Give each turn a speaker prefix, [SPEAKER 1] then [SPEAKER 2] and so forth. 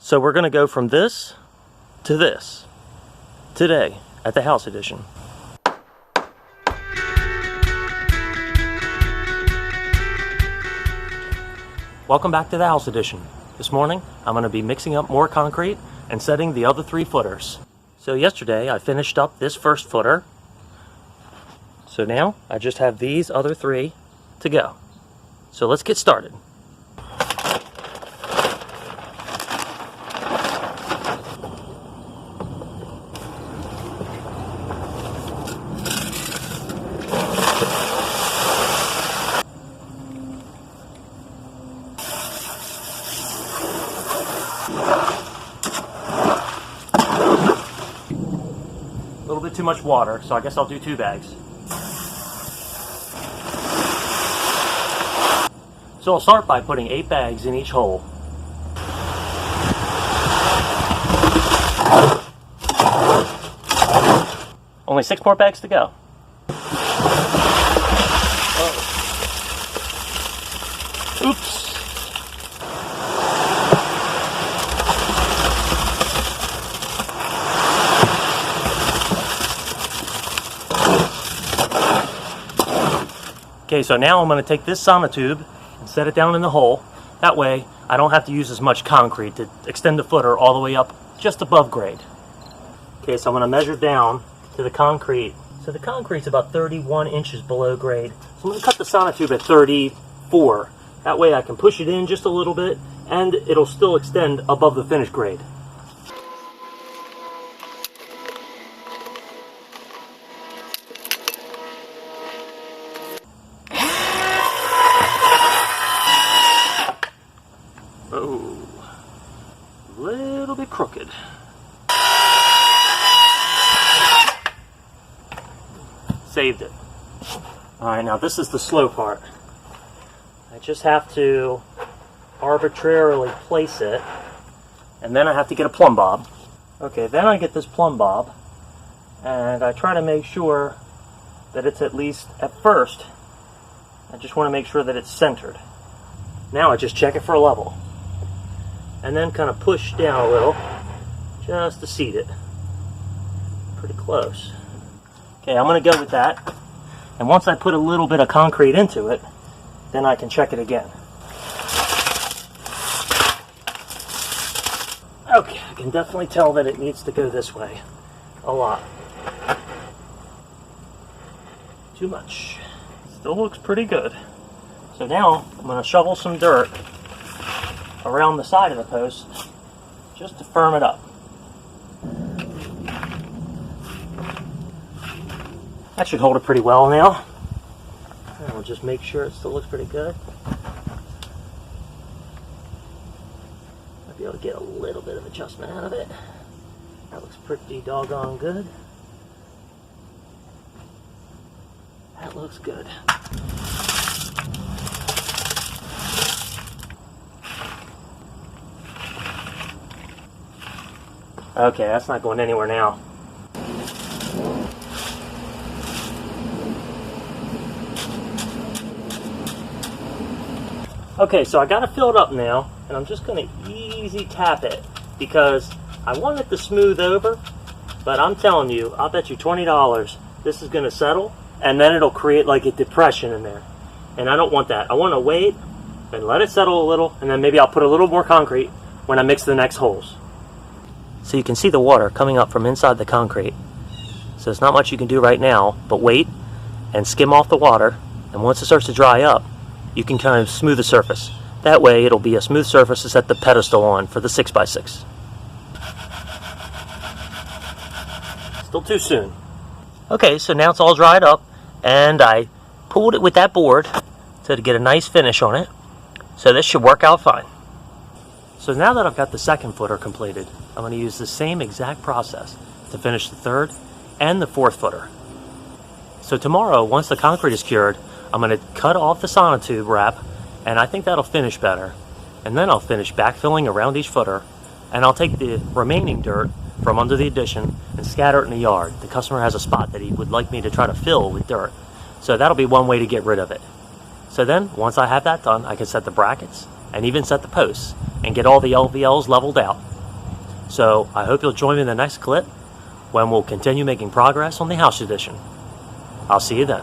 [SPEAKER 1] So we're going to go from this to this today at the house edition. Welcome back to the house edition. This morning I'm going to be mixing up more concrete and setting the other 3 footers. So yesterday I finished up this first footer. So now I just have these other 3 to go. So let's get started. A little bit too much water, so I guess I'll do 2 bags. So I'll start by putting 8 bags in each hole. Only 6 more bags to go. Oh. Oops. Okay, so now I'm going to take this sonotube and set it down in the hole. That way I don't have to use as much concrete to extend the footer all the way up just above grade. Okay, so I'm going to measure down to the concrete. So the concrete's about 31 inches below grade. So I'm going to cut the sonotube at 34. That way I can push it in just a little bit and it'll still extend above the finished grade. Oh, a little bit crooked. Saved it. Alright, now this is the slow part. I just have to arbitrarily place it, and then I have to get a plumb bob. Okay, then I get this plumb bob, and I try to make sure that it's at least, at first, I just want to make sure that it's centered. Now I just check it for a level. And then kind of push down a little just to seat it. Pretty close. Okay, I'm going to go with that. And once I put a little bit of concrete into it, then I can check it again. Okay, I can definitely tell that it needs to go this way. A lot. Too much. Still looks pretty good. So now I'm going to shovel some dirt around the side of the post just to firm it up. That should hold it pretty well now. And we'll just make sure it still looks pretty good. Might be able to get a little bit of adjustment out of it. That looks pretty doggone good. That looks good. Okay, that's not going anywhere now. Okay, so I got it filled up now, and I'm just going to easy tap it because I want it to smooth over, but I'm telling you, I'll bet you $20 this is going to settle, and then it'll create like a depression in there. And I don't want that. I want to wait and let it settle a little, and then maybe I'll put a little more concrete when I mix the next holes. So you can see the water coming up from inside the concrete. So there's not much you can do right now, but wait and skim off the water, and once it starts to dry up, you can kind of smooth the surface. That way it'll be a smooth surface to set the pedestal on for the 6x6. Still too soon. Okay, so now it's all dried up, and I pulled it with that board to get a nice finish on it. So this should work out fine. So now that I've got the second footer completed, I'm going to use the same exact process to finish the third and the fourth footer. So tomorrow, once the concrete is cured, I'm going to cut off the sonotube wrap, and I think that'll finish better. And then I'll finish backfilling around each footer, and I'll take the remaining dirt from under the addition and scatter it in the yard. The customer has a spot that he would like me to try to fill with dirt. So that'll be one way to get rid of it. So then, once I have that done, I can set the brackets and even set the posts and get all the LVLs leveled out. So I hope you'll join me in the next clip when we'll continue making progress on the house addition. I'll see you then.